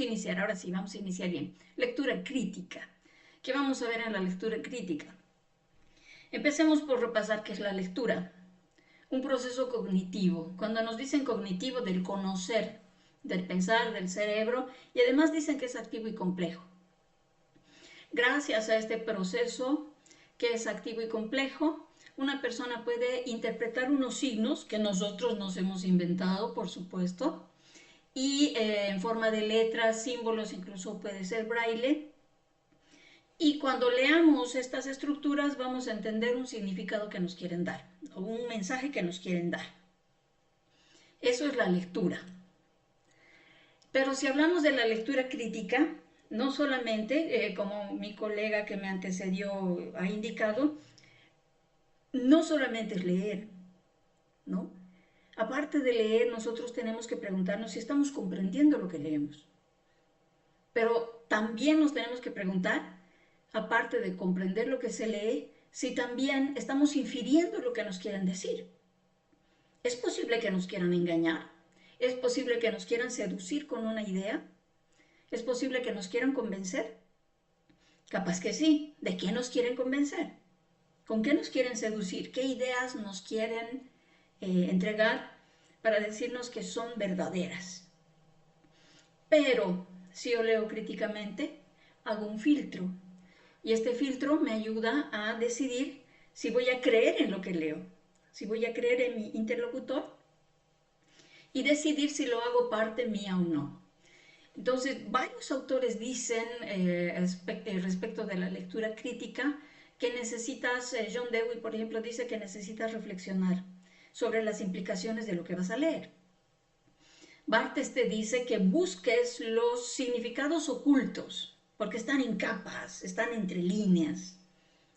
iniciar, ahora sí, vamos a iniciar bien. Lectura crítica. ¿Qué vamos a ver en la lectura crítica? Empecemos por repasar qué es la lectura. Un proceso cognitivo. Cuando nos dicen cognitivo, del conocer, del pensar, del cerebro, y además dicen que es activo y complejo. Gracias a este proceso, que es activo y complejo, una persona puede interpretar unos signos que nosotros nos hemos inventado, por supuesto, y en forma de letras, símbolos, incluso puede ser braille. Y cuando leamos estas estructuras vamos a entender un significado que nos quieren dar, o un mensaje que nos quieren dar. Eso es la lectura. Pero si hablamos de la lectura crítica, no solamente, como mi colega que me antecedió ha indicado, no solamente es leer, ¿no? Aparte de leer, nosotros tenemos que preguntarnos si estamos comprendiendo lo que leemos. Pero también nos tenemos que preguntar, aparte de comprender lo que se lee, si también estamos infiriendo lo que nos quieren decir. ¿Es posible que nos quieran engañar? ¿Es posible que nos quieran seducir con una idea? ¿Es posible que nos quieran convencer? Capaz que sí. ¿De qué nos quieren convencer? ¿Con qué nos quieren seducir? ¿Qué ideas nos quieren entregar para decirnos que son verdaderas? Pero si yo leo críticamente, hago un filtro. Y este filtro me ayuda a decidir si voy a creer en lo que leo, si voy a creer en mi interlocutor y decidir si lo hago parte mía o no. Entonces, varios autores dicen respecto de la lectura crítica que necesitas, John Dewey, por ejemplo, dice que necesitas reflexionar sobre las implicaciones de lo que vas a leer. Barthes te dice que busques los significados ocultos, porque están en capas, están entre líneas.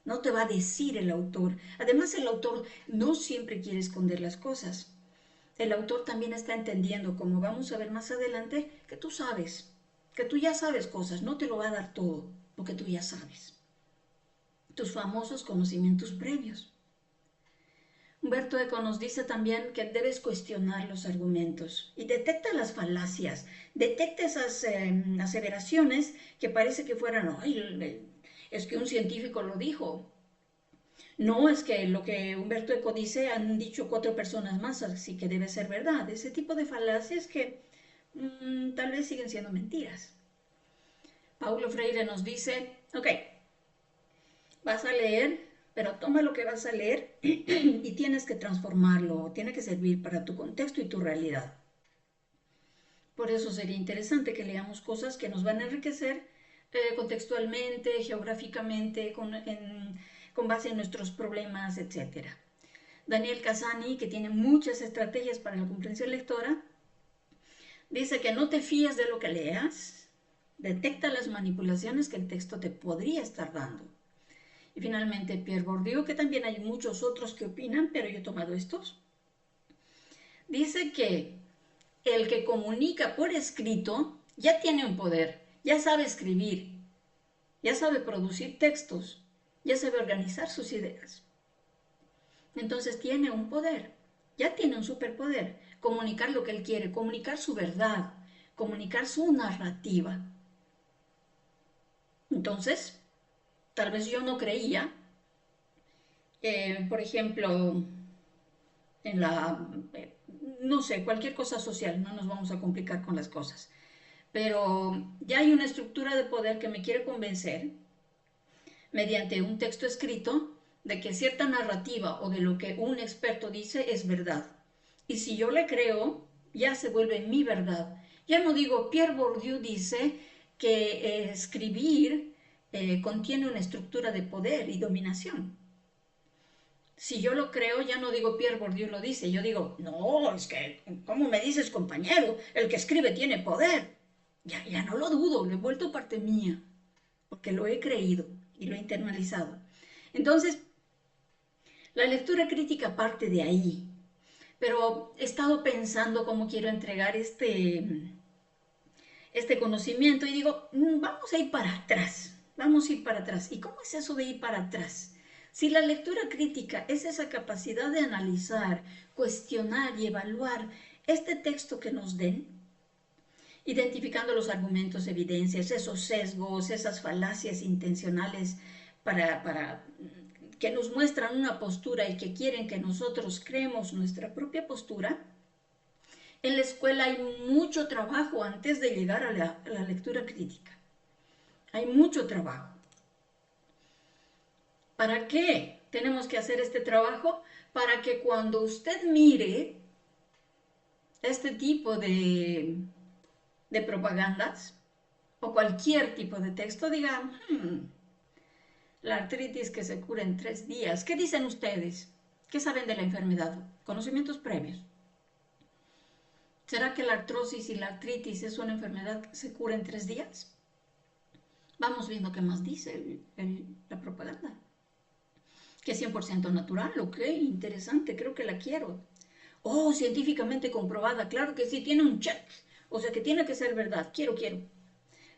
No te va a decir el autor. Además, el autor no siempre quiere esconder las cosas. El autor también está entendiendo, como vamos a ver más adelante, que tú sabes, que tú ya sabes cosas, no te lo va a dar todo, porque tú ya sabes. Tus famosos conocimientos previos. Humberto Eco nos dice también que debes cuestionar los argumentos y detecta las falacias, detecta esas aseveraciones que parece que fueran, ay, es que un científico lo dijo. No, es que lo que Humberto Eco dice han dicho 4 personas más, así que debe ser verdad. Ese tipo de falacias que tal vez siguen siendo mentiras. Paulo Freire nos dice, ok, vas a leer, pero toma lo que vas a leer y tienes que transformarlo, tiene que servir para tu contexto y tu realidad. Por eso sería interesante que leamos cosas que nos van a enriquecer contextualmente, geográficamente, con base en nuestros problemas, etc. Daniel Casani, que tiene muchas estrategias para la comprensión lectora, dice que no te fíes de lo que leas, detecta las manipulaciones que el texto te podría estar dando. Y finalmente Pierre Bourdieu, que también hay muchos otros que opinan, pero yo he tomado estos, dice que el que comunica por escrito ya tiene un poder, ya sabe escribir, ya sabe producir textos, ya sabe organizar sus ideas. Entonces tiene un poder, ya tiene un superpoder, comunicar lo que él quiere, comunicar su verdad, comunicar su narrativa. Entonces, tal vez yo no creía, por ejemplo, en la, no sé, cualquier cosa social, no nos vamos a complicar con las cosas, pero ya hay una estructura de poder que me quiere convencer mediante un texto escrito de que cierta narrativa o de lo que un experto dice es verdad. Y si yo le creo, ya se vuelve mi verdad. Ya no digo, Pierre Bourdieu dice que escribir contiene una estructura de poder y dominación. Si yo lo creo, ya no digo Pierre Bourdieu lo dice, yo digo, no, es que, ¿cómo me dices, compañero? El que escribe tiene poder. Ya no lo dudo, lo he vuelto parte mía, porque lo he creído y lo he internalizado. Entonces, la lectura crítica parte de ahí, pero he estado pensando cómo quiero entregar este conocimiento y digo, vamos a ir para atrás, vamos a ir para atrás. ¿Y cómo es eso de ir para atrás? Si la lectura crítica es esa capacidad de analizar, cuestionar y evaluar este texto que nos den identificando los argumentos, evidencias, esos sesgos, esas falacias intencionales para que nos muestran una postura y que quieren que nosotros creemos nuestra propia postura. En la escuela hay mucho trabajo antes de llegar a la lectura crítica. Hay mucho trabajo. ¿Para qué tenemos que hacer este trabajo? Para que cuando usted mire este tipo de propagandas o cualquier tipo de texto, diga, la artritis que se cura en 3 días. ¿Qué dicen ustedes? ¿Qué saben de la enfermedad? Conocimientos previos. ¿Será que la artrosis y la artritis es una enfermedad que se cura en 3 días? Vamos viendo qué más dice la propaganda. Que es 100% natural, ok, interesante, creo que la quiero. Oh, científicamente comprobada, claro que sí, tiene un check. O sea que tiene que ser verdad, quiero.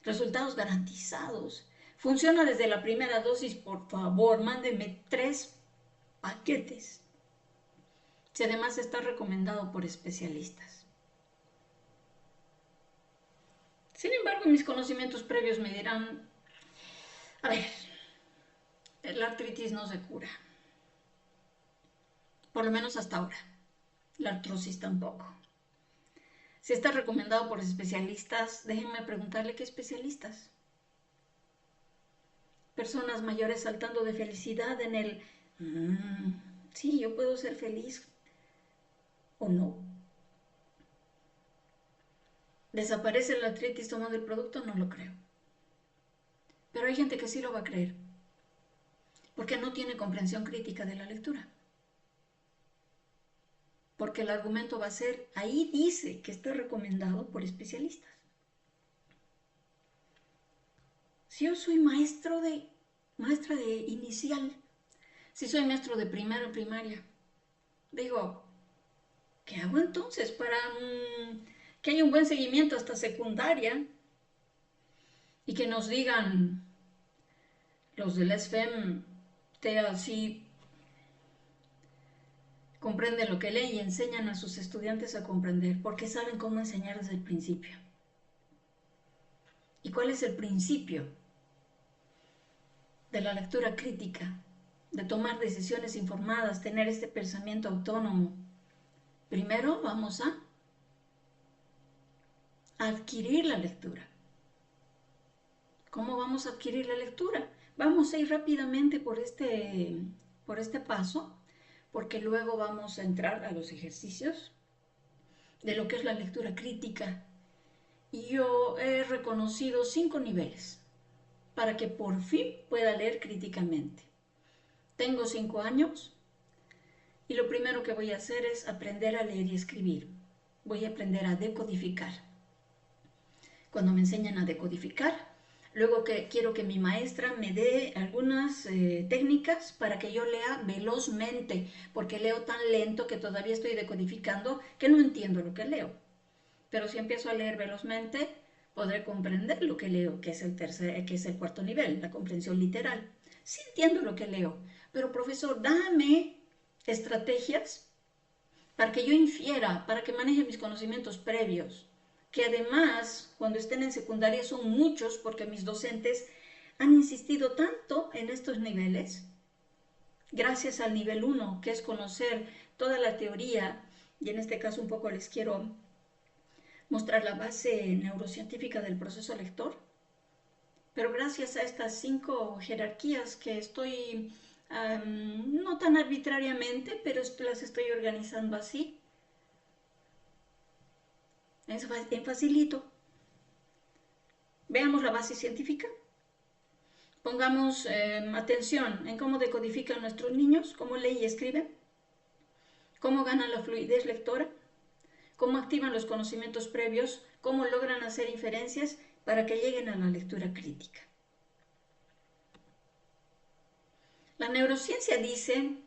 Resultados garantizados. Funciona desde la primera dosis, por favor, mándenme 3 paquetes. Si además está recomendado por especialistas. Sin embargo, mis conocimientos previos me dirán, a ver, la artritis no se cura. Por lo menos hasta ahora. La artrosis tampoco. Si está recomendado por especialistas, déjenme preguntarle qué especialistas. Personas mayores saltando de felicidad en el, sí, yo puedo ser feliz o no. ¿Desaparece la artritis tomando el producto? No lo creo. Pero hay gente que sí lo va a creer, porque no tiene comprensión crítica de la lectura. Porque el argumento va a ser, ahí dice que está recomendado por especialistas. Si yo soy maestra de inicial, si soy maestro de primero primaria, digo, ¿qué hago entonces para que haya un buen seguimiento hasta secundaria? Y que nos digan los del SFEM, así comprenden lo que leen y enseñan a sus estudiantes a comprender, porque saben cómo enseñar desde el principio. ¿Y cuál es el principio de la lectura crítica? De tomar decisiones informadas, tener este pensamiento autónomo. Primero vamos a adquirir la lectura. ¿Cómo vamos a adquirir la lectura? Vamos a ir rápidamente por este paso, porque luego vamos a entrar a los ejercicios de lo que es la lectura crítica. Y yo he reconocido 5 niveles para que por fin pueda leer críticamente. Tengo 5 años y lo primero que voy a hacer es aprender a leer y escribir. Voy a aprender a decodificar. Cuando me enseñan a decodificar, luego quiero que mi maestra me dé algunas técnicas para que yo lea velozmente, porque leo tan lento que todavía estoy decodificando que no entiendo lo que leo. Pero si empiezo a leer velozmente, podré comprender lo que leo, que es el cuarto nivel, la comprensión literal. Sí entiendo lo que leo, pero profesor, dame estrategias para que yo infiera, para que maneje mis conocimientos previos, que además cuando estén en secundaria son muchos porque mis docentes han insistido tanto en estos niveles, gracias al nivel 1, que es conocer toda la teoría, y en este caso un poco les quiero mostrar la base neurocientífica del proceso lector, pero gracias a estas 5 jerarquías que estoy, no tan arbitrariamente, pero las estoy organizando así, en facilito. Veamos la base científica. Pongamos atención en cómo decodifican nuestros niños, cómo leen y escriben, cómo ganan la fluidez lectora, cómo activan los conocimientos previos, cómo logran hacer inferencias para que lleguen a la lectura crítica. La neurociencia dice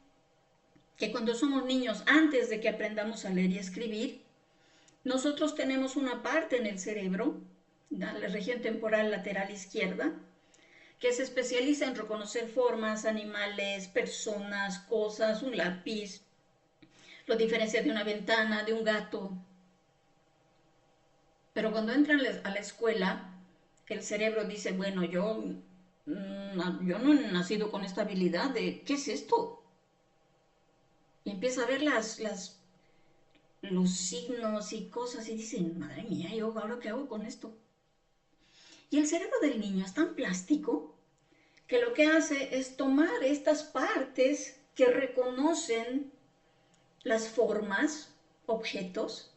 que cuando somos niños, antes de que aprendamos a leer y escribir, nosotros tenemos una parte en el cerebro, la región temporal lateral izquierda, que se especializa en reconocer formas, animales, personas, cosas, un lápiz, lo diferencia de una ventana, de un gato. Pero cuando entran a la escuela, el cerebro dice, bueno, yo no he nacido con esta habilidad de, ¿qué es esto? Y empieza a ver los signos y cosas y dicen, madre mía, ¿yo ahora qué hago con esto? Y el cerebro del niño es tan plástico que lo que hace es tomar estas partes que reconocen las formas, objetos,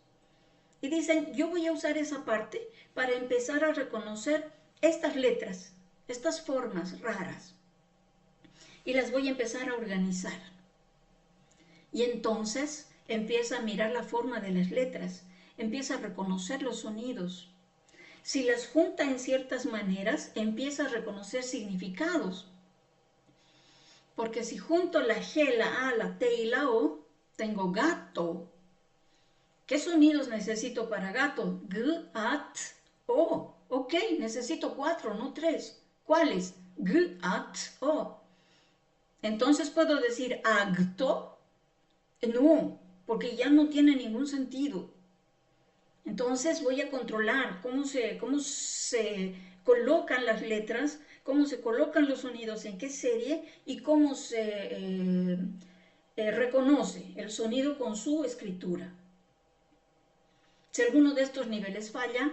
y dicen, yo voy a usar esa parte para empezar a reconocer estas letras, estas formas raras, y las voy a empezar a organizar. Y entonces empieza a mirar la forma de las letras, empieza a reconocer los sonidos. Si las junta en ciertas maneras, empieza a reconocer significados. Porque si junto la G, la A, la T y la O, tengo gato. ¿Qué sonidos necesito para gato? G, A, T, O. Ok, necesito 4, no 3. ¿Cuáles? G, A, T, O. Entonces puedo decir acto. No, porque ya no tiene ningún sentido. Entonces voy a controlar cómo se colocan las letras, cómo se colocan los sonidos, en qué serie y cómo se reconoce el sonido con su escritura. Si alguno de estos niveles falla,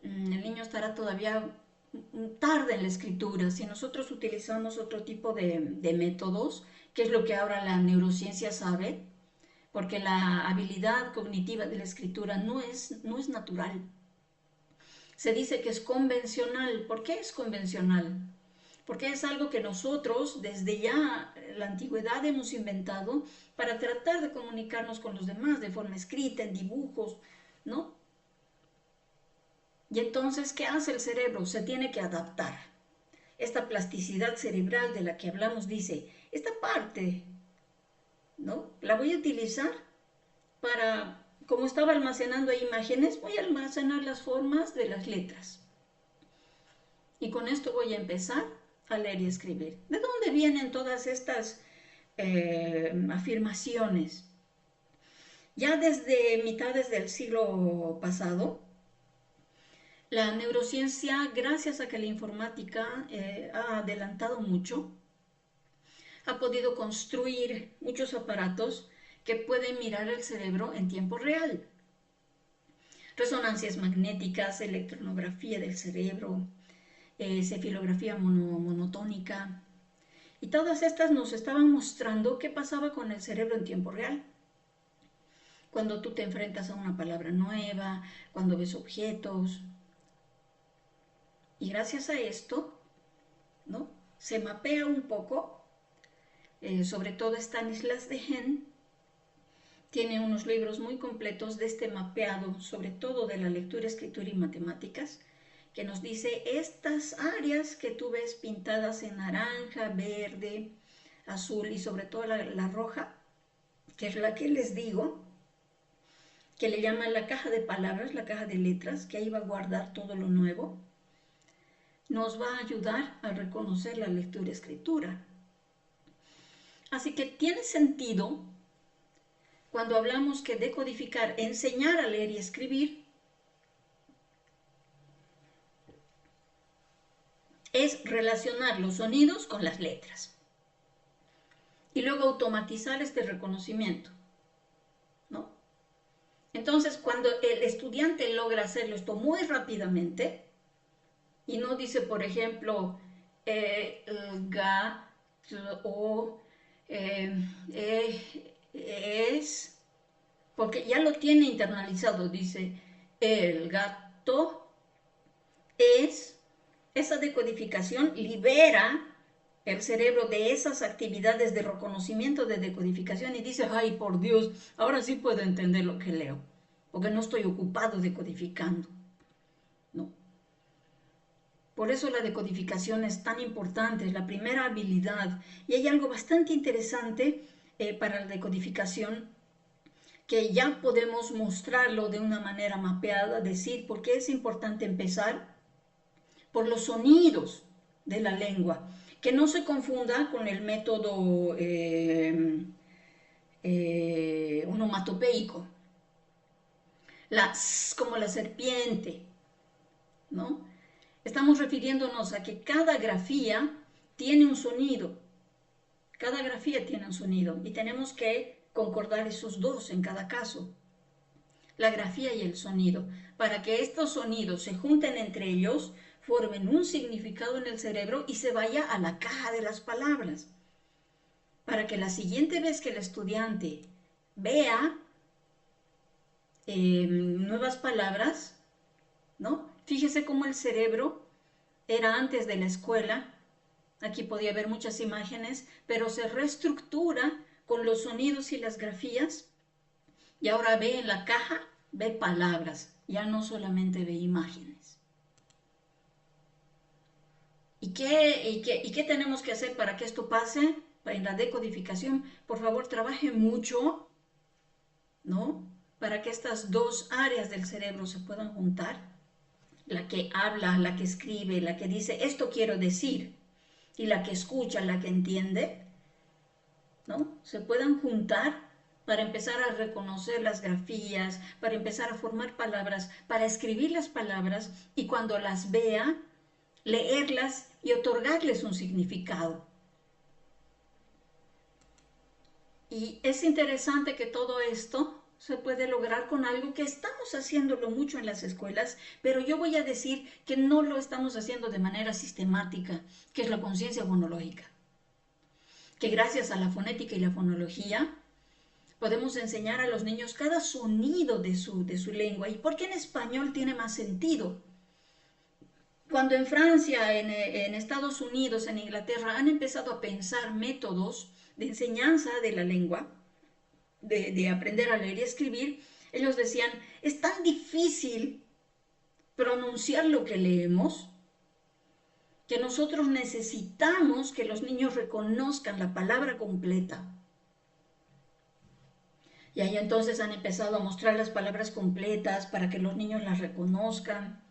el niño estará todavía tarde en la escritura. Si nosotros utilizamos otro tipo de métodos, que es lo que ahora la neurociencia sabe, porque la habilidad cognitiva de la escritura no es natural. Se dice que es convencional. ¿Por qué es convencional? Porque es algo que nosotros desde ya la antigüedad hemos inventado para tratar de comunicarnos con los demás de forma escrita, en dibujos, ¿no? Y entonces, ¿qué hace el cerebro? Se tiene que adaptar. Esta plasticidad cerebral de la que hablamos dice, esta parte, ¿no? La voy a utilizar para, como estaba almacenando ahí imágenes, voy a almacenar las formas de las letras. Y con esto voy a empezar a leer y escribir. ¿De dónde vienen todas estas afirmaciones? Ya desde mitades del siglo pasado, la neurociencia, gracias a que la informática ha adelantado mucho, ha podido construir muchos aparatos que pueden mirar el cerebro en tiempo real. Resonancias magnéticas, electronografía del cerebro, cefalografía monotónica. Y todas estas nos estaban mostrando qué pasaba con el cerebro en tiempo real. Cuando tú te enfrentas a una palabra nueva, cuando ves objetos. Y gracias a esto, ¿no? Se mapea un poco, sobre todo Stanislas Dehaene tiene unos libros muy completos de este mapeado, sobre todo de la lectura, escritura y matemáticas, que nos dice estas áreas que tú ves pintadas en naranja, verde, azul y sobre todo la roja, que es la que les digo, que le llaman la caja de palabras, la caja de letras, que ahí va a guardar todo lo nuevo, nos va a ayudar a reconocer la lectura y escritura. Así que tiene sentido cuando hablamos que decodificar, enseñar a leer y escribir, es relacionar los sonidos con las letras y luego automatizar este reconocimiento, ¿no? Entonces, cuando el estudiante logra hacerlo esto muy rápidamente y no dice, por ejemplo, ga, o, es, porque ya lo tiene internalizado, dice, el gato es, esa decodificación libera el cerebro de esas actividades de reconocimiento, de decodificación, y dice, ay, por Dios, ahora sí puedo entender lo que leo, porque no estoy ocupado decodificando, ¿no? Por eso la decodificación es tan importante, es la primera habilidad, y hay algo bastante interesante para la decodificación, que ya podemos mostrarlo de una manera mapeada, decir por qué es importante empezar por los sonidos de la lengua, que no se confunda con el método onomatopeico. la S como la serpiente, ¿no? Estamos refiriéndonos a que cada grafía tiene un sonido. Cada grafía tiene un sonido y tenemos que concordar esos dos en cada caso, la grafía y el sonido, para que estos sonidos se junten entre ellos, formen un significado en el cerebro y se vaya a la caja de las palabras, para que la siguiente vez que el estudiante vea nuevas palabras, ¿no? Fíjese cómo el cerebro era antes de la escuela. Aquí podía ver muchas imágenes, pero se reestructura con los sonidos y las grafías y ahora ve en la caja, ve palabras, ya no solamente ve imágenes. ¿Y qué tenemos que hacer para que esto pase? En la decodificación, por favor, trabaje mucho, ¿no? Para que estas dos áreas del cerebro se puedan juntar. La que habla, la que escribe, la que dice, esto quiero decir, y la que escucha, la que entiende, ¿no? Se puedan juntar para empezar a reconocer las grafías, para empezar a formar palabras, para escribir las palabras y cuando las vea, leerlas y otorgarles un significado. Y es interesante que todo esto se puede lograr con algo que estamos haciéndolo mucho en las escuelas, pero yo voy a decir que no lo estamos haciendo de manera sistemática, que es la conciencia fonológica. Que gracias a la fonética y la fonología podemos enseñar a los niños cada sonido de su lengua. ¿Y por qué en español tiene más sentido? Cuando en Francia, en Estados Unidos, en Inglaterra, han empezado a pensar métodos de enseñanza de la lengua, de aprender a leer y escribir, ellos decían, es tan difícil pronunciar lo que leemos que nosotros necesitamos que los niños reconozcan la palabra completa. Y ahí entonces han empezado a mostrar las palabras completas para que los niños las reconozcan.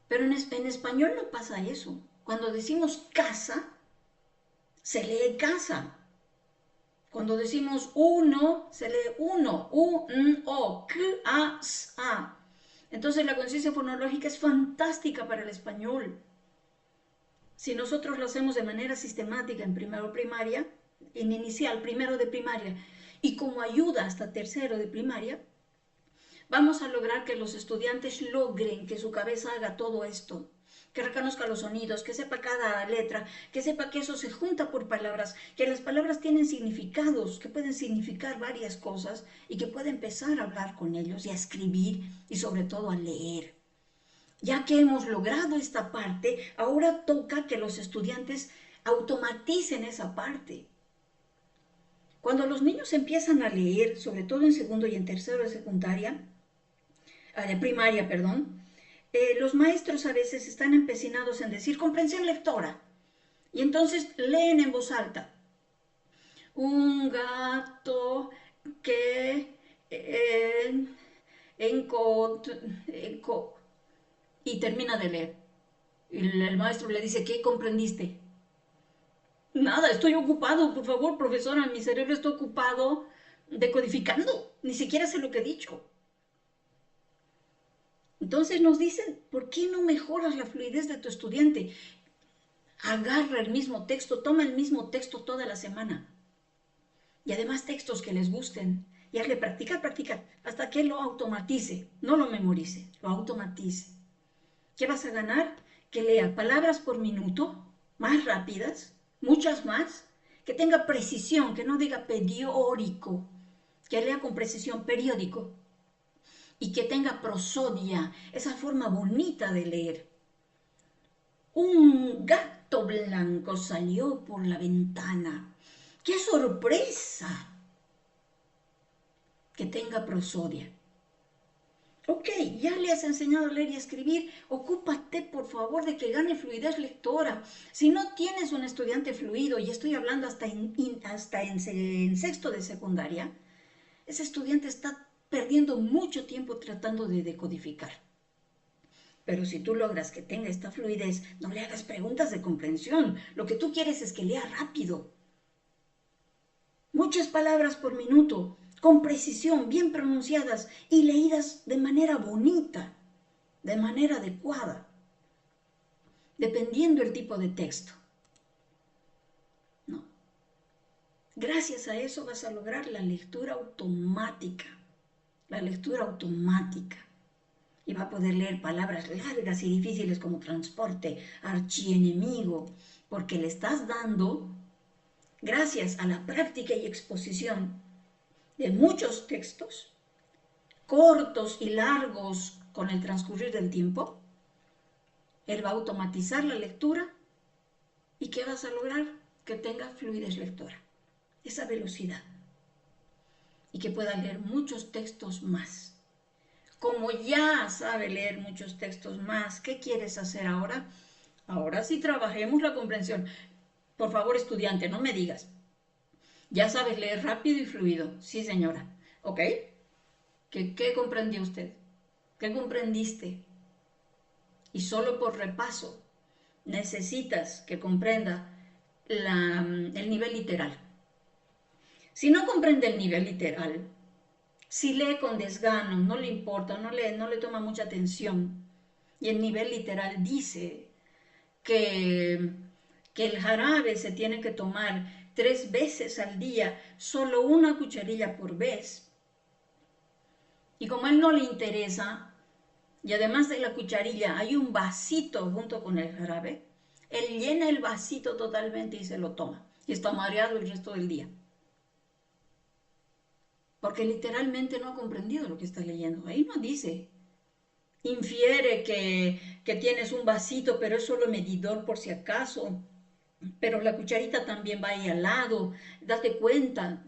Pero en español no pasa eso. Cuando decimos casa, se lee casa. Cuando decimos uno, se lee uno. U-n-o, k-a-s-a. Entonces la conciencia fonológica es fantástica para el español. Si nosotros lo hacemos de manera sistemática en primero primaria, en inicial, primero de primaria, y como ayuda hasta tercero de primaria, vamos a lograr que los estudiantes logren que su cabeza haga todo esto, que reconozca los sonidos, que sepa cada letra, que sepa que eso se junta por palabras, que las palabras tienen significados, que pueden significar varias cosas y que puede empezar a hablar con ellos y a escribir y sobre todo a leer. Ya que hemos logrado esta parte, ahora toca que los estudiantes automaticen esa parte. Cuando los niños empiezan a leer, sobre todo en segundo y en tercero de secundaria, de primaria, perdón, los maestros a veces están empecinados en decir comprensión lectora y entonces leen en voz alta. Un gato que y termina de leer. Y el maestro le dice, ¿qué comprendiste? Nada, estoy ocupado, por favor, profesora, mi cerebro está ocupado decodificando, ni siquiera sé lo que he dicho. Entonces nos dicen, ¿por qué no mejoras la fluidez de tu estudiante? Agarra el mismo texto, toma el mismo texto toda la semana. Y además textos que les gusten. Y hazle practicar, hasta que lo automatice, no lo memorice, lo automatice. ¿Qué vas a ganar? Que lea palabras por minuto, más rápidas, muchas más, que tenga precisión, que no diga periódico, que lea con precisión periódico y que tenga prosodia, esa forma bonita de leer. Un gato blanco salió por la ventana. ¡Qué sorpresa! Que tenga prosodia. Ok, ya le has enseñado a leer y a escribir, ocúpate por favor de que gane fluidez lectora. Si no tienes un estudiante fluido, y estoy hablando hasta en sexto de secundaria, ese estudiante está perdiendo mucho tiempo tratando de decodificar. Pero si tú logras que tenga esta fluidez, no le hagas preguntas de comprensión. Lo que tú quieres es que lea rápido. Muchas palabras por minuto. con precisión, bien pronunciadas y leídas de manera bonita, de manera adecuada, dependiendo el tipo de texto. ¿No? Gracias a eso vas a lograr la lectura automática, y va a poder leer palabras largas y difíciles como transporte, archienemigo, porque le estás dando, gracias a la práctica y exposición de muchos textos, cortos y largos con el transcurrir del tiempo, él va a automatizar la lectura. ¿Y qué vas a lograr? Que tenga fluidez lectora, esa velocidad, y que pueda leer muchos textos más. Como ya sabe leer muchos textos más, ¿qué quieres hacer ahora? Ahora sí trabajemos la comprensión. Por favor, estudiante, no me digas. Ya sabes leer rápido y fluido. Sí, señora. ¿Ok? ¿Qué comprendió usted? ¿Qué comprendiste? Y solo por repaso necesitas que comprenda el nivel literal. Si no comprende el nivel literal, si lee con desgano, no le importa, no le toma mucha atención, y el nivel literal dice que el jarabe se tiene que tomar 3 veces al día, solo una cucharilla por vez, y como a él no le interesa, y además de la cucharilla hay un vasito junto con el jarabe, él llena el vasito totalmente y se lo toma, y está mareado el resto del día. Porque literalmente no ha comprendido lo que está leyendo. Ahí no dice. Infiere que tienes un vasito, pero es solo medidor por si acaso. Pero la cucharita también va ahí al lado. Date cuenta.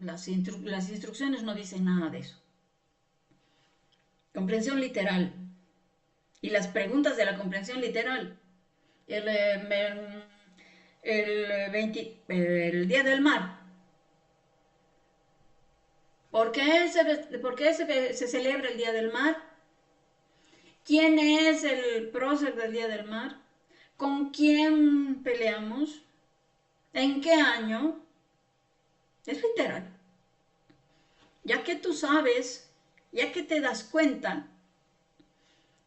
Las instrucciones no dicen nada de eso. Comprensión literal. Y las preguntas de la comprensión literal. El Día del Mar. ¿Por qué se celebra el Día del Mar? ¿Quién es el prócer del Día del Mar? ¿Con quién peleamos? ¿En qué año? Es literal. Ya que tú sabes, ya que te das cuenta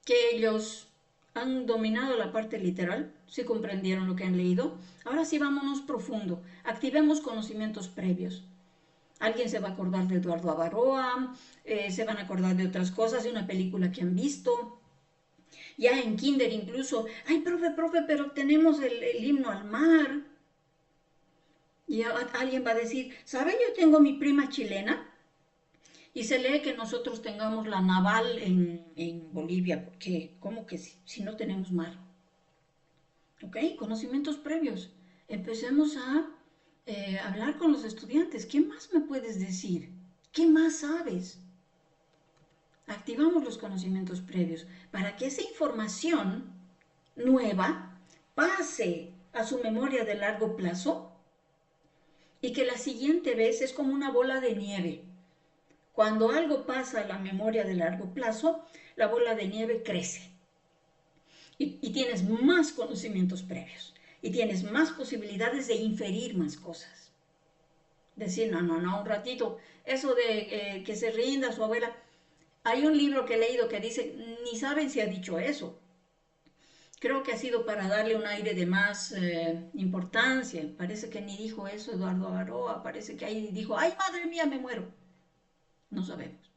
que ellos han dominado la parte literal, si comprendieron lo que han leído, ahora sí vámonos profundo, activemos conocimientos previos. Alguien se va a acordar de Eduardo Abaroa, se van a acordar de otras cosas, de una película que han visto. Ya en kinder incluso, ay, profe, pero tenemos el himno al mar. Y alguien va a decir, ¿sabe? Yo tengo mi prima chilena. Y se lee que nosotros tengamos la naval en Bolivia, porque ¿cómo que si no tenemos mar? ¿Ok? Conocimientos previos. Empecemos a hablar con los estudiantes. ¿Qué más me puedes decir? ¿Qué más sabes? Activamos los conocimientos previos para que esa información nueva pase a su memoria de largo plazo y que la siguiente vez es como una bola de nieve. Cuando algo pasa a la memoria de largo plazo, la bola de nieve crece y tienes más conocimientos previos y tienes más posibilidades de inferir más cosas. Decir, no, un ratito, eso de que se rinda su abuela. Hay un libro que he leído que dice, ni saben si ha dicho eso. Creo que ha sido para darle un aire de más importancia. Parece que ni dijo eso Eduardo Abaroa. Parece que ahí dijo, ay, madre mía, me muero. No sabemos.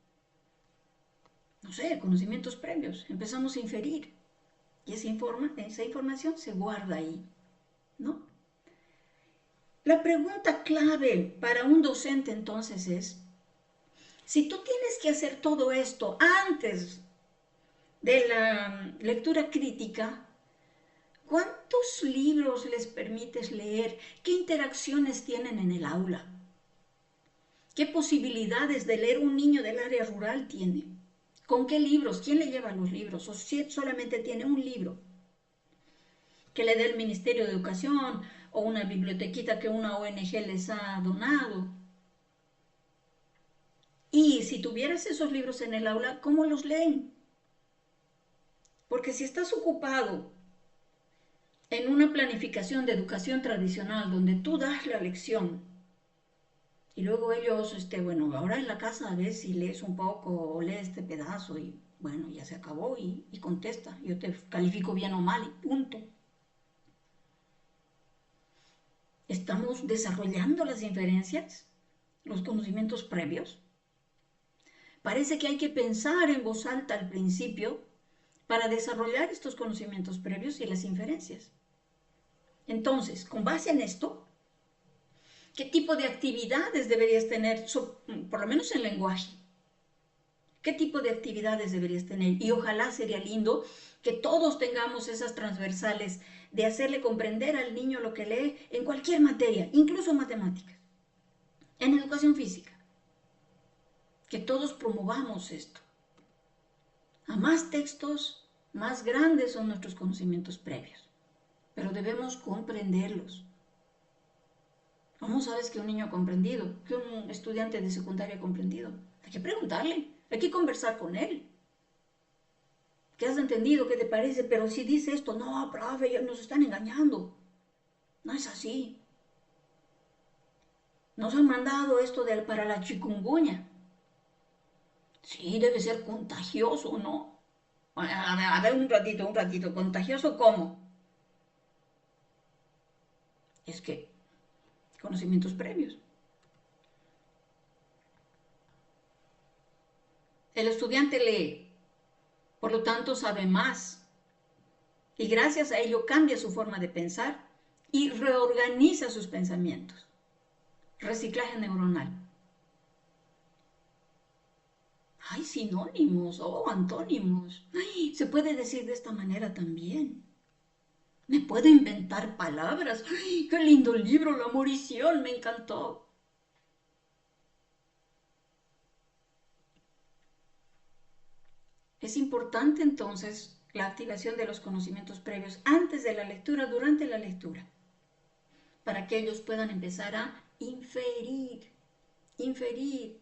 No sé, conocimientos previos. Empezamos a inferir. Y esa información se guarda ahí, ¿no? La pregunta clave para un docente entonces es, si tú tienes que hacer todo esto antes de la lectura crítica, ¿cuántos libros les permites leer? ¿Qué interacciones tienen en el aula? ¿Qué posibilidades de leer un niño del área rural tiene? ¿Con qué libros? ¿Quién le lleva los libros? ¿O si solamente tiene un libro que le dé el Ministerio de Educación o una bibliotequita que una ONG les ha donado? Y si tuvieras esos libros en el aula, ¿cómo los leen? Porque si estás ocupado en una planificación de educación tradicional donde tú das la lección Y luego ellos, bueno, ahora en la casa a ver si lees un poco o lees este pedazo y bueno, ya se acabó y contesta. Yo te califico bien o mal y punto. ¿Estamos desarrollando las inferencias, los conocimientos previos? Parece que hay que pensar en voz alta al principio para desarrollar estos conocimientos previos y las inferencias. Entonces, con base en esto, ¿qué tipo de actividades deberías tener, por lo menos en lenguaje? ¿Qué tipo de actividades deberías tener? Y ojalá sería lindo que todos tengamos esas transversales de hacerle comprender al niño lo que lee en cualquier materia, incluso matemáticas, en educación física. Que todos promovamos esto. A más textos, más grandes son nuestros conocimientos previos, pero debemos comprenderlos. ¿Cómo sabes que un niño ha comprendido? Que un estudiante de secundaria ha comprendido. Hay que preguntarle, hay que conversar con él. ¿Qué has entendido? ¿Qué te parece? Pero si dice esto, no, profe, nos están engañando. No es así. Nos han mandado esto para la chikungunya. Sí, debe ser contagioso, ¿no? A ver, un ratito. ¿Contagioso cómo? Es que conocimientos previos. El estudiante lee, por lo tanto sabe más. Y gracias a ello cambia su forma de pensar y reorganiza sus pensamientos. Reciclaje neuronal. Hay sinónimos o antónimos. Ay, se puede decir de esta manera también. Me puedo inventar palabras. ¡Ay, qué lindo libro, La Morición! Me encantó. Es importante entonces la activación de los conocimientos previos antes de la lectura, durante la lectura, para que ellos puedan empezar a inferir. Inferir.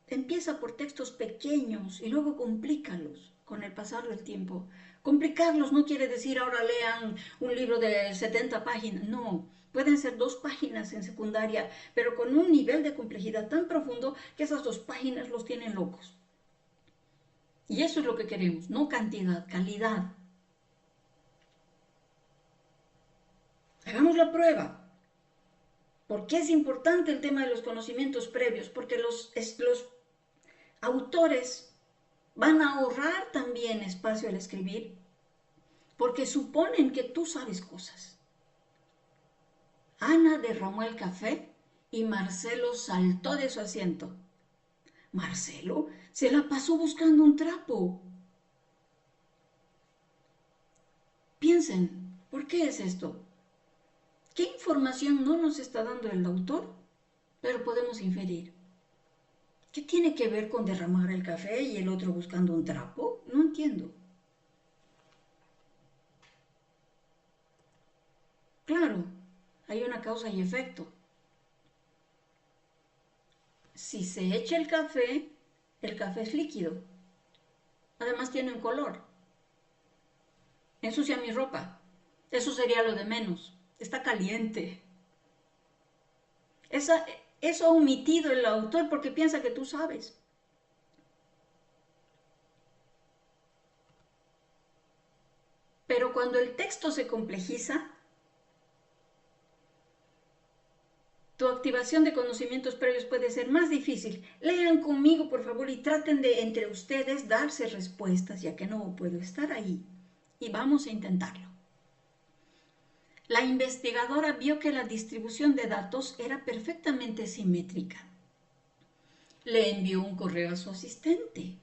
Empieza por textos pequeños y luego complícalos con el pasar del tiempo. Complicarlos no quiere decir ahora lean un libro de 70 páginas, no. Pueden ser 2 páginas en secundaria, pero con un nivel de complejidad tan profundo que esas 2 páginas los tienen locos. Y eso es lo que queremos, no cantidad, calidad. Hagamos la prueba. ¿Por qué es importante el tema de los conocimientos previos? Porque los autores van a ahorrar también espacio al escribir, porque suponen que tú sabes cosas. Ana derramó el café y Marcelo saltó de su asiento. Marcelo se la pasó buscando un trapo. Piensen, ¿por qué es esto? ¿Qué información no nos está dando el autor? Pero podemos inferir. ¿Qué tiene que ver con derramar el café y el otro buscando un trapo? No entiendo. Claro, hay una causa y efecto. Si se echa el café es líquido. Además tiene un color. Ensucia mi ropa. Eso sería lo de menos. Está caliente. Eso ha omitido el autor porque piensa que tú sabes. Pero cuando el texto se complejiza, tu activación de conocimientos previos puede ser más difícil. Lean conmigo, por favor, y traten de entre ustedes darse respuestas, ya que no puedo estar ahí. Y vamos a intentarlo. La investigadora vio que la distribución de datos era perfectamente simétrica. Le envió un correo a su asistente.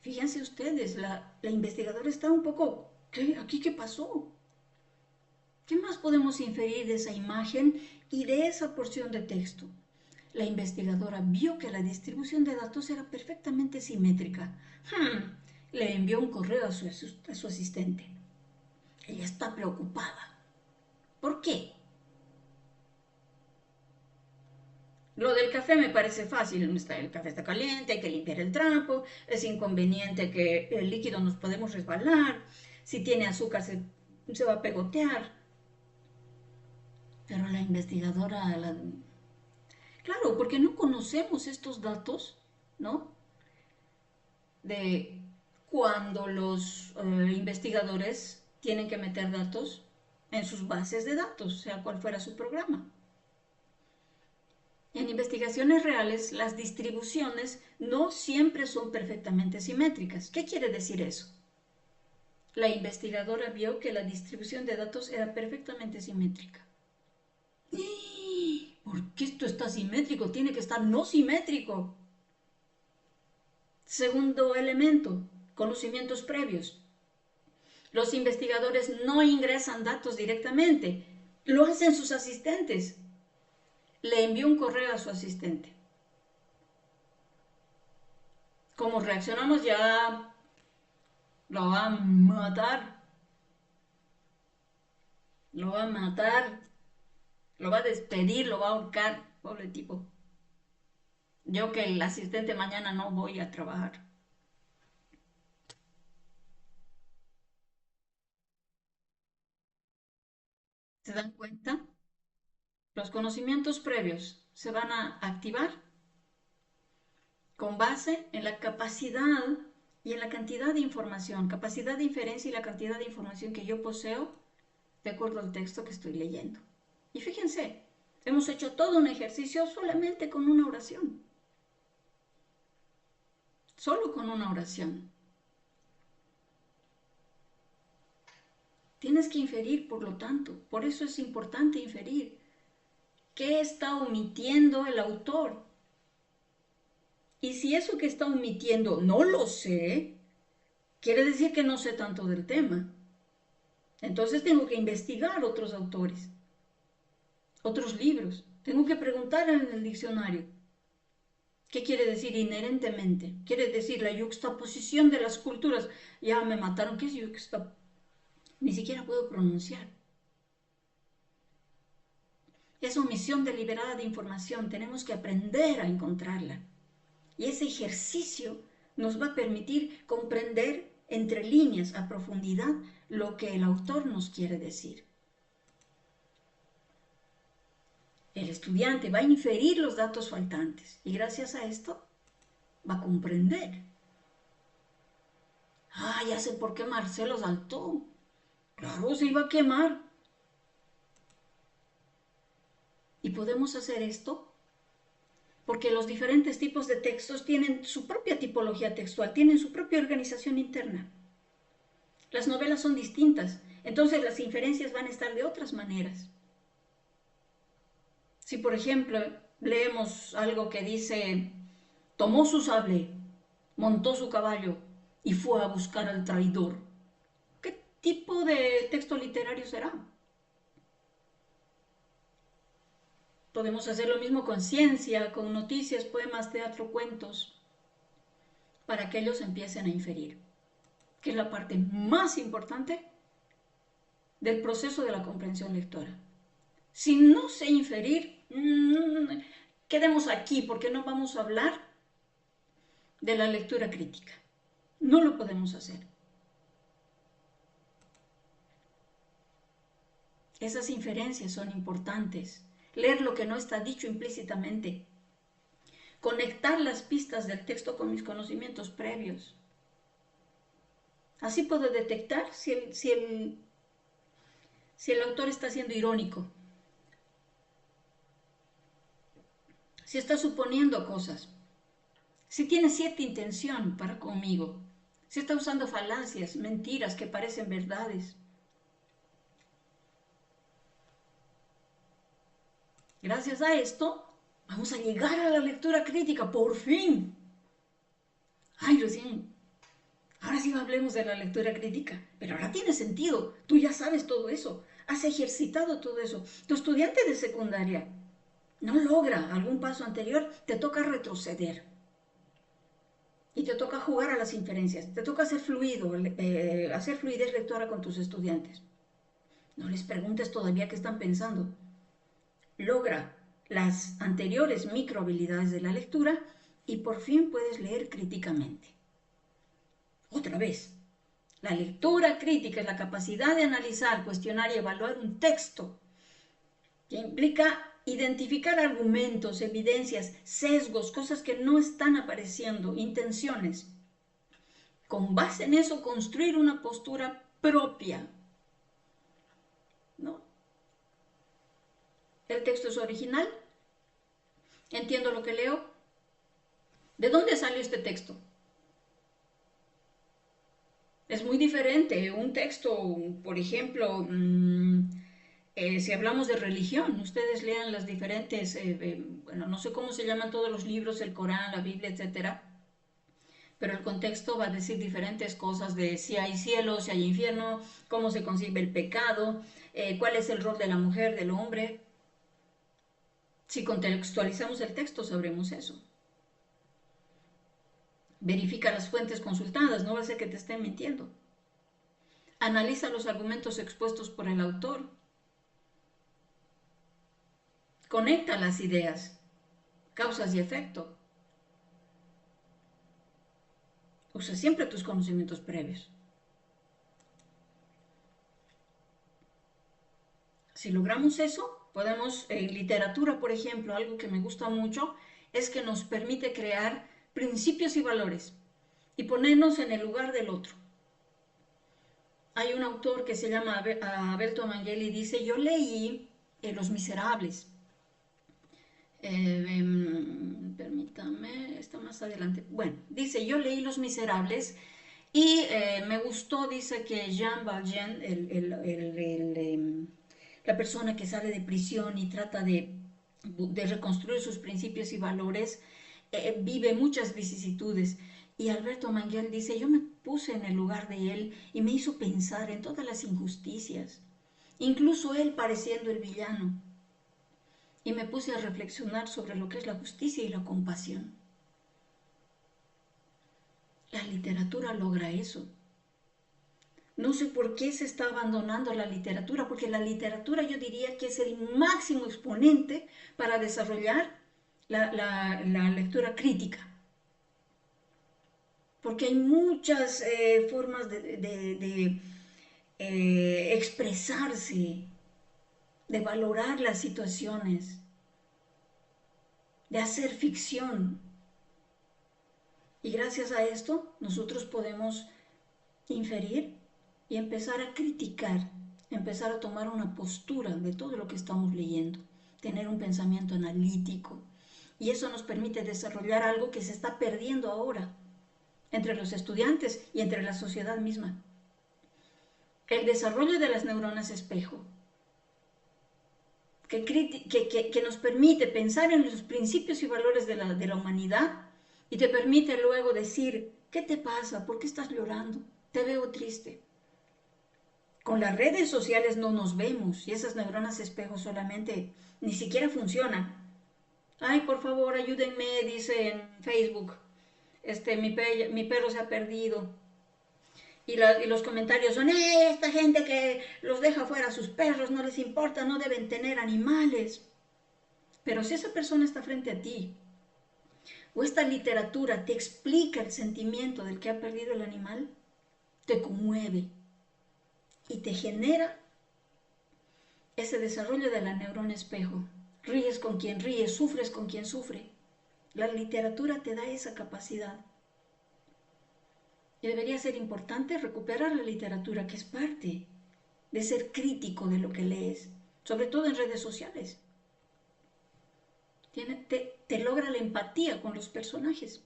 Fíjense ustedes, la investigadora está un poco, ¿aquí qué pasó? ¿Qué más podemos inferir de esa imagen y de esa porción de texto? La investigadora vio que la distribución de datos era perfectamente simétrica. Le envió un correo a su asistente. Ella está preocupada. ¿Por qué? Lo del café me parece fácil. El café está caliente, hay que limpiar el trapo, es inconveniente que el líquido nos podemos resbalar, si tiene azúcar se va a pegotear. Pero la investigadora, claro, porque no conocemos estos datos, ¿no? De cuando los investigadores tienen que meter datos en sus bases de datos, sea cual fuera su programa. En investigaciones reales, las distribuciones no siempre son perfectamente simétricas. ¿Qué quiere decir eso? La investigadora vio que la distribución de datos era perfectamente simétrica. ¿Por qué esto está simétrico? Tiene que estar no simétrico. Segundo elemento, conocimientos previos. Los investigadores no ingresan datos directamente, lo hacen sus asistentes. Le envió un correo a su asistente. ¿Cómo reaccionamos? Ya lo va a matar, lo va a matar, lo va a despedir, lo va a ahorcar, pobre tipo. Yo que el asistente mañana no voy a trabajar. ¿Se dan cuenta? Los conocimientos previos se van a activar con base en la capacidad y en la cantidad de información, capacidad de inferencia y la cantidad de información que yo poseo de acuerdo al texto que estoy leyendo. Y fíjense, hemos hecho todo un ejercicio solamente con una oración, solo con una oración. Tienes que inferir, por lo tanto, por eso es importante inferir. ¿Qué está omitiendo el autor? Y si eso que está omitiendo no lo sé, quiere decir que no sé tanto del tema. Entonces tengo que investigar otros autores, otros libros. Tengo que preguntar en el diccionario. ¿Qué quiere decir inherentemente? Quiere decir la yuxtaposición de las culturas. Ya me mataron. ¿Qué es yuxtaposición? Ni siquiera puedo pronunciar. Es omisión deliberada de información. Tenemos que aprender a encontrarla. Y ese ejercicio nos va a permitir comprender entre líneas a profundidad lo que el autor nos quiere decir. El estudiante va a inferir los datos faltantes y gracias a esto va a comprender. Ah, ya sé por qué Marcelo saltó. Claro, se iba a quemar. Y podemos hacer esto porque los diferentes tipos de textos tienen su propia tipología textual, tienen su propia organización interna. Las novelas son distintas, entonces las inferencias van a estar de otras maneras. Si, por ejemplo, leemos algo que dice, tomó su sable, montó su caballo y fue a buscar al traidor. ¿Qué tipo de texto literario será? Podemos hacer lo mismo con ciencia, con noticias, poemas, teatro, cuentos, para que ellos empiecen a inferir, que es la parte más importante del proceso de la comprensión lectora. Si no sé inferir, quedemos aquí porque no vamos a hablar de la lectura crítica. No lo podemos hacer. Esas inferencias son importantes. Leer lo que no está dicho implícitamente. Conectar las pistas del texto con mis conocimientos previos. Así puedo detectar si el autor está siendo irónico, si está suponiendo cosas, si tiene cierta intención para conmigo, si está usando falacias, mentiras que parecen verdades. Gracias a esto, vamos a llegar a la lectura crítica, por fin. Ay, recién, ahora sí hablemos de la lectura crítica, pero ahora tiene sentido, tú ya sabes todo eso, has ejercitado todo eso. Tu estudiante de secundaria no logra algún paso anterior, te toca retroceder. Y te toca jugar a las inferencias, te toca hacer fluido, hacer fluidez lectora con tus estudiantes. No les preguntes todavía qué están pensando. Logra las anteriores microhabilidades de la lectura y por fin puedes leer críticamente. Otra vez, la lectura crítica es la capacidad de analizar, cuestionar y evaluar un texto que implica identificar argumentos, evidencias, sesgos, cosas que no están apareciendo, intenciones. Con base en eso, construir una postura propia, ¿no? El texto es original, entiendo lo que leo. ¿De dónde salió este texto? Es muy diferente. Un texto, por ejemplo, si hablamos de religión, ustedes lean las diferentes, bueno, no sé cómo se llaman todos los libros, el Corán, la Biblia, etcétera, pero el contexto va a decir diferentes cosas de si hay cielo, si hay infierno, cómo se concibe el pecado, cuál es el rol de la mujer, del hombre. Si contextualizamos el texto, sabremos eso. Verifica las fuentes consultadas, no va a ser que te estén mintiendo. Analiza los argumentos expuestos por el autor. Conecta las ideas, causas y efecto. Usa siempre tus conocimientos previos. Si logramos eso, podemos, en literatura, por ejemplo, algo que me gusta mucho, es que nos permite crear principios y valores y ponernos en el lugar del otro. Hay un autor que se llama Alberto Manguel y dice, yo leí Los Miserables. Permítame, está más adelante. Bueno, dice, yo leí Los Miserables y me gustó, dice que Jean Valjean, la persona que sale de prisión y trata de reconstruir sus principios y valores, vive muchas vicisitudes. Y Alberto Manguel dice, yo me puse en el lugar de él y me hizo pensar en todas las injusticias, incluso él pareciendo el villano. Y me puse a reflexionar sobre lo que es la justicia y la compasión. La literatura logra eso. No sé por qué se está abandonando la literatura, porque la literatura yo diría que es el máximo exponente para desarrollar la lectura crítica. Porque hay muchas formas de expresarse, de valorar las situaciones, de hacer ficción. Y gracias a esto nosotros podemos inferir y empezar a criticar, empezar a tomar una postura de todo lo que estamos leyendo, tener un pensamiento analítico. Y eso nos permite desarrollar algo que se está perdiendo ahora entre los estudiantes y entre la sociedad misma. El desarrollo de las neuronas espejo, que nos permite pensar en los principios y valores de la humanidad y te permite luego decir, ¿qué te pasa? ¿Por qué estás llorando? Te veo triste. Con las redes sociales no nos vemos y esas neuronas espejo solamente ni siquiera funcionan. Ay, por favor, ayúdenme, dice en Facebook, mi perro se ha perdido. Y los comentarios son, esta gente que los deja fuera a sus perros, no les importa, no deben tener animales. Pero si esa persona está frente a ti, o esta literatura te explica el sentimiento del que ha perdido el animal, te conmueve y te genera ese desarrollo de la neurona espejo. Ríes con quien ríe, sufres con quien sufre. La literatura te da esa capacidad. Y debería ser importante recuperar la literatura, que es parte de ser crítico de lo que lees, sobre todo en redes sociales. Te logra la empatía con los personajes.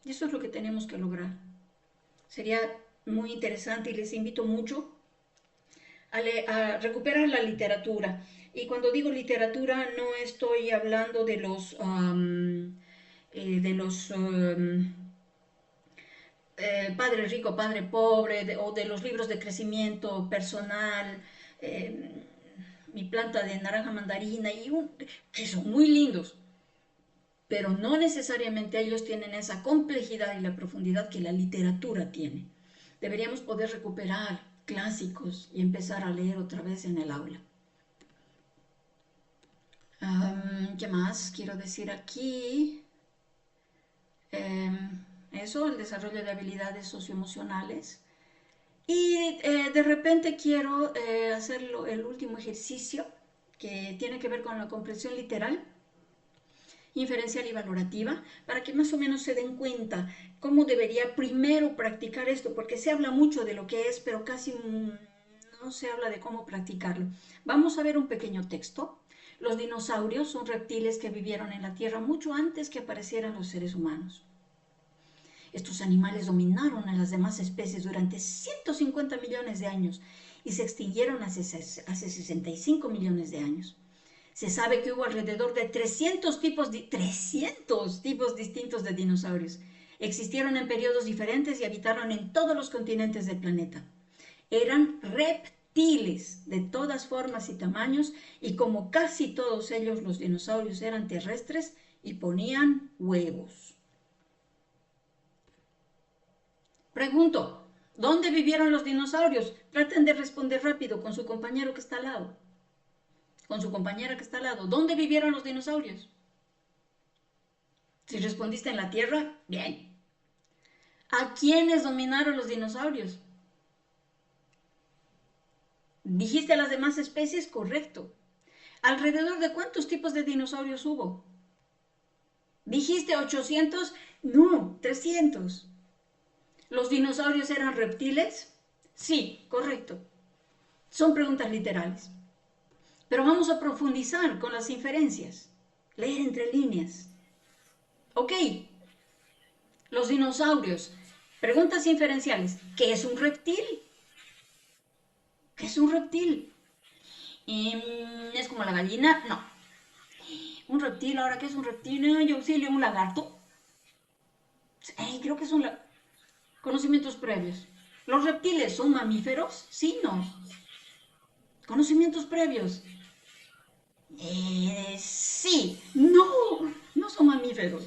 Y eso es lo que tenemos que lograr. Sería muy interesante y les invito mucho a recuperar la literatura. Y cuando digo literatura no estoy hablando de los Padre Rico, Padre Pobre, o de los libros de crecimiento personal, Mi planta de naranja mandarina, que son muy lindos, pero no necesariamente ellos tienen esa complejidad y la profundidad que la literatura tiene. Deberíamos poder recuperar clásicos y empezar a leer otra vez en el aula. ¿Qué más quiero decir aquí? Eso, el desarrollo de habilidades socioemocionales. Y de repente quiero hacer el último ejercicio, que tiene que ver con la comprensión literal, inferencial y valorativa, para que más o menos se den cuenta cómo debería primero practicar esto, porque se habla mucho de lo que es, pero casi no se habla de cómo practicarlo. Vamos a ver un pequeño texto. Los dinosaurios son reptiles que vivieron en la Tierra mucho antes que aparecieran los seres humanos. Estos animales dominaron a las demás especies durante 150 millones de años y se extinguieron hace 65 millones de años. Se sabe que hubo alrededor de 300 tipos distintos de dinosaurios. Existieron en periodos diferentes y habitaron en todos los continentes del planeta. Eran reptiles de todas formas y tamaños y como casi todos ellos los dinosaurios eran terrestres y ponían huevos. Pregunto, ¿dónde vivieron los dinosaurios? Traten de responder rápido con su compañero que está al lado. Con su compañera que está al lado. ¿Dónde vivieron los dinosaurios? Si respondiste en la Tierra, bien. ¿A quiénes dominaron los dinosaurios? ¿Dijiste a las demás especies? Correcto. ¿Alrededor de cuántos tipos de dinosaurios hubo? ¿Dijiste 800? No, 300. ¿Los dinosaurios eran reptiles? Sí, correcto. Son preguntas literales. Pero vamos a profundizar con las inferencias. Leer entre líneas. Ok. Los dinosaurios. Preguntas inferenciales. ¿Qué es un reptil? ¿Qué es un reptil? ¿Es como la gallina? No. ¿Un reptil? ¿Ahora qué es un reptil? Yo auxilio, un lagarto. Creo que es un lagarto. Conocimientos previos. ¿Los reptiles son mamíferos? Sí, no. Conocimientos previos. Sí. No, no son mamíferos.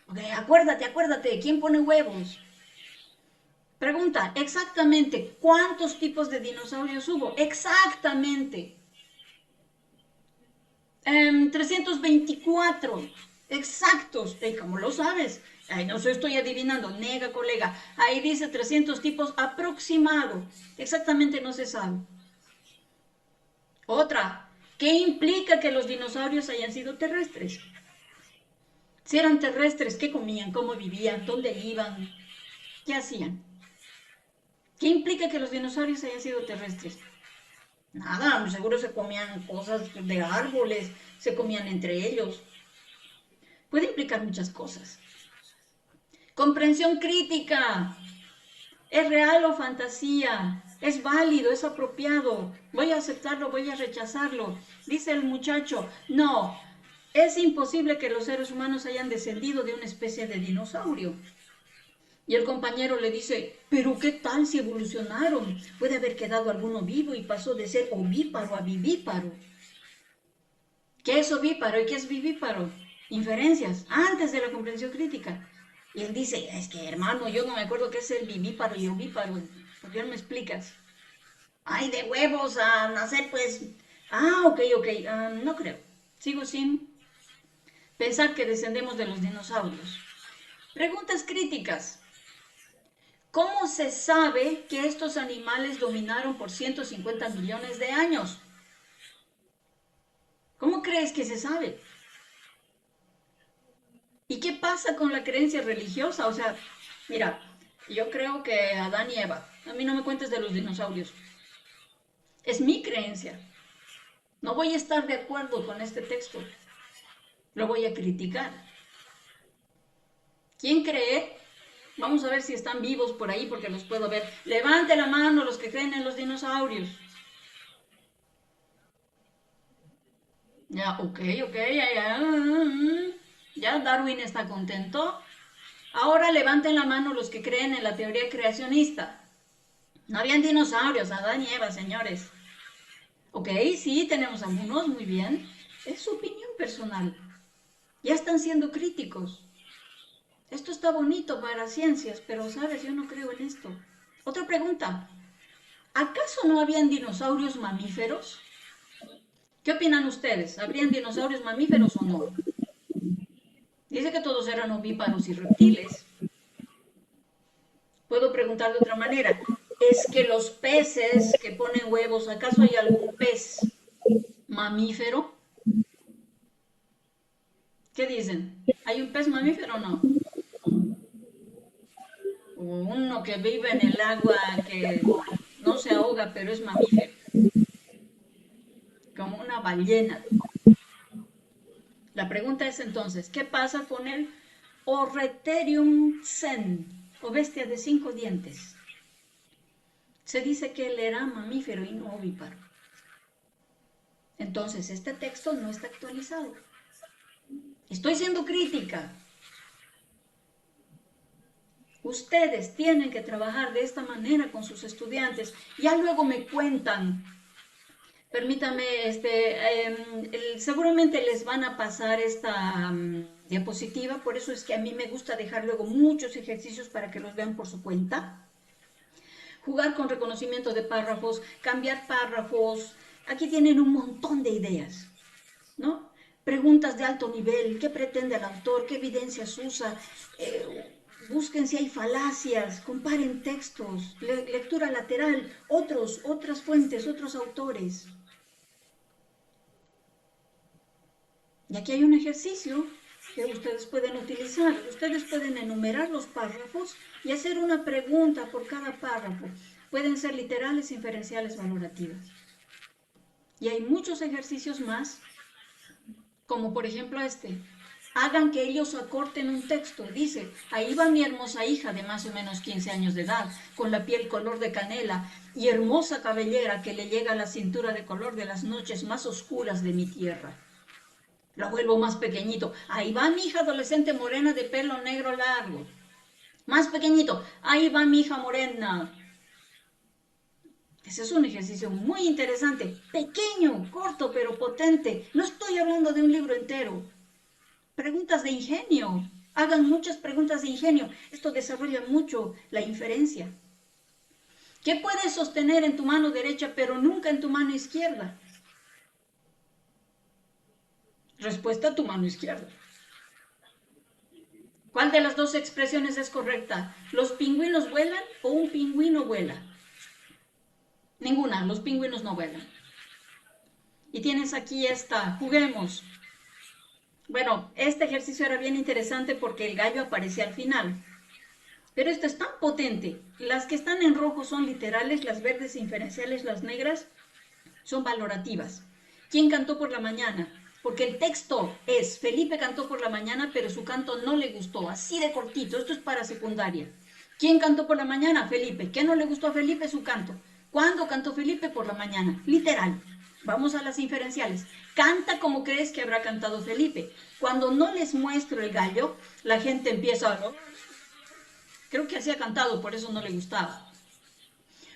Ok, acuérdate, ¿quién pone huevos? Pregunta, exactamente, ¿cuántos tipos de dinosaurios hubo? Exactamente. 324. Exactos. ¿Cómo lo sabes? Ay, no sé, estoy adivinando. Nega, colega. Ahí dice 300 tipos aproximado. Exactamente no se sabe. Otra. ¿Qué implica que los dinosaurios hayan sido terrestres? Si eran terrestres, ¿qué comían? ¿Cómo vivían? ¿Dónde iban? ¿Qué hacían? ¿Qué implica que los dinosaurios hayan sido terrestres? Nada, seguro se comían cosas de árboles, se comían entre ellos. Puede implicar muchas cosas. Comprensión crítica. ¿Es real o fantasía? ¿Es válido? ¿Es apropiado? ¿Voy a aceptarlo? ¿Voy a rechazarlo? Dice el muchacho, no, es imposible que los seres humanos hayan descendido de una especie de dinosaurio. Y el compañero le dice, pero ¿qué tal si evolucionaron? Puede haber quedado alguno vivo y pasó de ser ovíparo a vivíparo. ¿Qué es ovíparo y qué es vivíparo? Inferencias, antes de la comprensión crítica. Y él dice, es que hermano, yo no me acuerdo qué es el vivíparo y ovíparo. ¿Por qué no me explicas? Ay, de huevos a nacer, pues. Ok, no creo. Sigo sin pensar que descendemos de los dinosaurios. Preguntas críticas. ¿Cómo se sabe que estos animales dominaron por 150 millones de años? ¿Cómo crees que se sabe? ¿Y qué pasa con la creencia religiosa? O sea, mira, yo creo que Adán y Eva. A mí no me cuentes de los dinosaurios. Es mi creencia. No voy a estar de acuerdo con este texto. Lo voy a criticar. ¿Quién cree? Vamos a ver si están vivos por ahí porque los puedo ver. Levante la mano los que creen en los dinosaurios. Ya, ok, ya Darwin está contento. Ahora levanten la mano los que creen en la teoría creacionista. No habían dinosaurios, Adán y Eva, señores. Ok, sí, tenemos algunos, muy bien. Es su opinión personal. Ya están siendo críticos. Esto está bonito para ciencias, pero sabes, yo no creo en esto. Otra pregunta. ¿Acaso no habían dinosaurios mamíferos? ¿Qué opinan ustedes? ¿Habrían dinosaurios mamíferos o no? Dice que todos eran ovíparos y reptiles. Puedo preguntar de otra manera. ¿Es que los peces que ponen huevos, acaso hay algún pez mamífero? ¿Qué dicen? ¿Hay un pez mamífero o no? O uno que vive en el agua que no se ahoga, pero es mamífero, como una ballena. La pregunta es entonces, ¿qué pasa con el Orreterium sen, o bestia de 5 dientes? Se dice que él era mamífero y no ovíparo. Entonces, este texto no está actualizado. Estoy siendo crítica. Ustedes tienen que trabajar de esta manera con sus estudiantes. Ya luego me cuentan. Permítame, seguramente les van a pasar esta diapositiva, por eso es que a mí me gusta dejar luego muchos ejercicios para que los vean por su cuenta. Jugar con reconocimiento de párrafos, cambiar párrafos. Aquí tienen un montón de ideas, ¿no? Preguntas de alto nivel, ¿qué pretende el autor? ¿Qué evidencias usa? Busquen si hay falacias, comparen textos, lectura lateral, otras fuentes, otros autores. Y aquí hay un ejercicio que ustedes pueden utilizar. Ustedes pueden enumerar los párrafos y hacer una pregunta por cada párrafo. Pueden ser literales, inferenciales, valorativas. Y hay muchos ejercicios más, como por ejemplo este. Hagan que ellos acorten un texto. Dice, ahí va mi hermosa hija de más o menos 15 años de edad, con la piel color de canela y hermosa cabellera que le llega a la cintura de color de las noches más oscuras de mi tierra. Lo vuelvo más pequeñito. Ahí va mi hija adolescente morena de pelo negro largo. Más pequeñito. Ahí va mi hija morena. Ese es un ejercicio muy interesante. Pequeño, corto, pero potente. No estoy hablando de un libro entero. Preguntas de ingenio. Hagan muchas preguntas de ingenio. Esto desarrolla mucho la inferencia. ¿Qué puedes sostener en tu mano derecha pero nunca en tu mano izquierda? Respuesta: tu mano izquierda. ¿Cuál de las dos expresiones es correcta? ¿Los pingüinos vuelan o un pingüino vuela? Ninguna, los pingüinos no vuelan. Y tienes aquí esta, juguemos. Bueno, este ejercicio era bien interesante porque el gallo aparecía al final. Pero esto es tan potente. Las que están en rojo son literales, las verdes inferenciales, las negras son valorativas. ¿Quién cantó por la mañana? Porque el texto es, Felipe cantó por la mañana, pero su canto no le gustó, así de cortito, esto es para secundaria. ¿Quién cantó por la mañana? Felipe. ¿Qué no le gustó a Felipe? Su canto. ¿Cuándo cantó Felipe? Por la mañana. Literal. Vamos a las inferenciales. Canta como crees que habrá cantado Felipe. Cuando no les muestro el gallo, la gente empieza a... Creo que así ha cantado, por eso no le gustaba.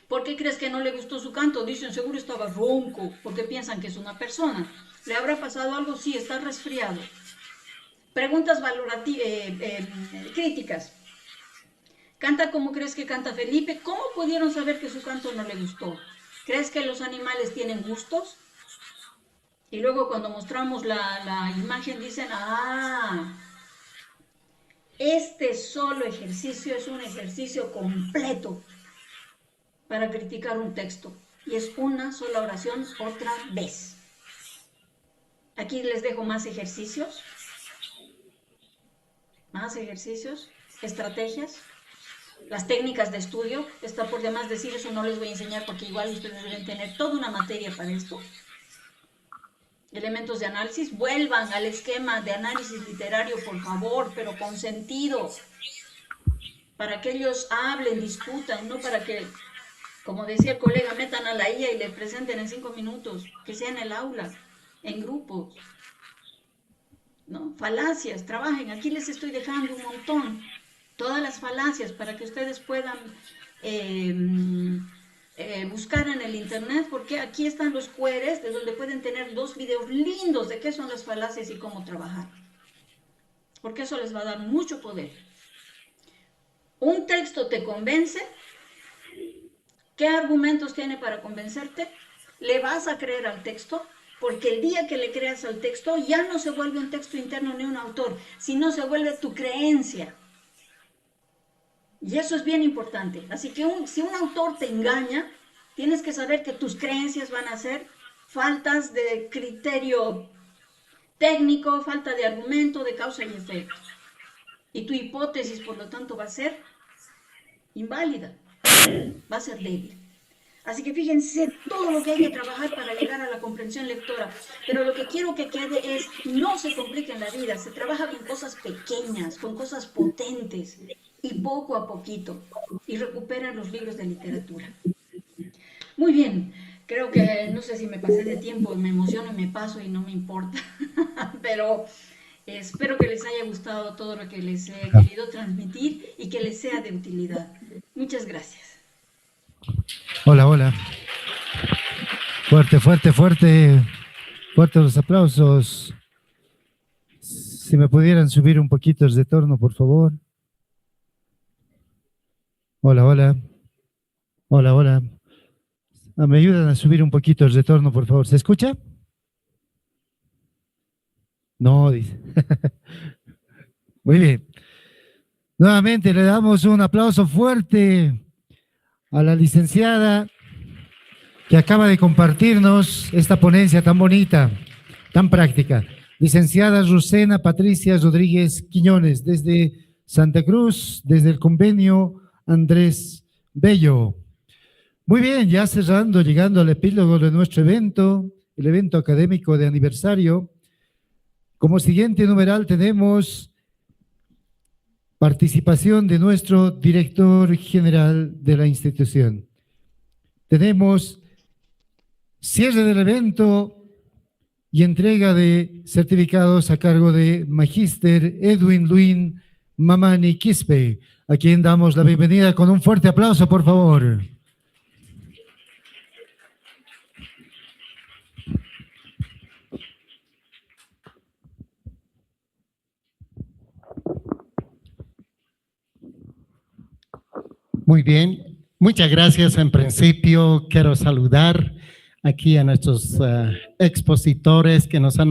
¿Por qué crees que no le gustó su canto? Dicen, seguro estaba ronco, porque piensan que es una persona. ¿Le habrá pasado algo? Sí, está resfriado. Preguntas críticas. ¿Canta como crees que canta Felipe? ¿Cómo pudieron saber que su canto no le gustó? ¿Crees que los animales tienen gustos? Y luego cuando mostramos la imagen dicen, este solo ejercicio es un ejercicio completo para criticar un texto. Y es una sola oración otra vez. Aquí les dejo más ejercicios. Estrategias. Las técnicas de estudio, está por demás decir, eso no les voy a enseñar porque igual ustedes deben tener toda una materia para esto. Elementos de análisis, vuelvan al esquema de análisis literario, por favor, pero con sentido, para que ellos hablen, discutan, no para que, como decía el colega, metan a la IA y le presenten en 5 minutos, que sea en el aula, en grupos, ¿no? Falacias, trabajen, aquí les estoy dejando un montón, todas las falacias para que ustedes puedan buscar en el internet, porque aquí están los QRs de donde pueden tener 2 videos lindos de qué son las falacias y cómo trabajar, porque eso les va a dar mucho poder. Un texto te convence, ¿qué argumentos tiene para convencerte? ¿Le vas a creer al texto? Porque el día que le creas al texto ya no se vuelve un texto interno ni un autor, sino se vuelve tu creencia. Y eso es bien importante. Así que si un autor te engaña, tienes que saber que tus creencias van a ser faltas de criterio técnico, falta de argumento, de causa y efecto. Y tu hipótesis, por lo tanto, va a ser inválida, va a ser débil. Así que fíjense todo lo que hay que trabajar para llegar a la comprensión lectora. Pero lo que quiero que quede es, no se compliquen la vida, se trabaja con cosas pequeñas, con cosas potentes, y poco a poquito, y recuperan los libros de literatura. Muy bien, creo que no sé si me pasé de tiempo, me emociono y me paso y no me importa, pero espero que les haya gustado todo lo que les he querido transmitir y que les sea de utilidad. Muchas gracias. Hola, hola. Fuerte, fuerte, fuerte. Fuertes los aplausos. Si me pudieran subir un poquito el retorno, por favor. Hola, hola. Hola, hola. ¿Me ayudan a subir un poquito el retorno, por favor? ¿Se escucha? No, dice. Muy bien. Nuevamente le damos un aplauso fuerte a la licenciada que acaba de compartirnos esta ponencia tan bonita, tan práctica. Licenciada Rosena Patricia Rodríguez Quiñones, desde Santa Cruz, desde el convenio Andrés Bello. Muy bien, ya cerrando, llegando al epílogo de nuestro evento, el evento académico de aniversario. Como siguiente numeral tenemos participación de nuestro director general de la institución. Tenemos cierre del evento y entrega de certificados a cargo de Magíster Edwin Luin Mamani Quispe, a quien damos la bienvenida con un fuerte aplauso, por favor. Muy bien, muchas gracias. En principio quiero saludar aquí a nuestros expositores que nos han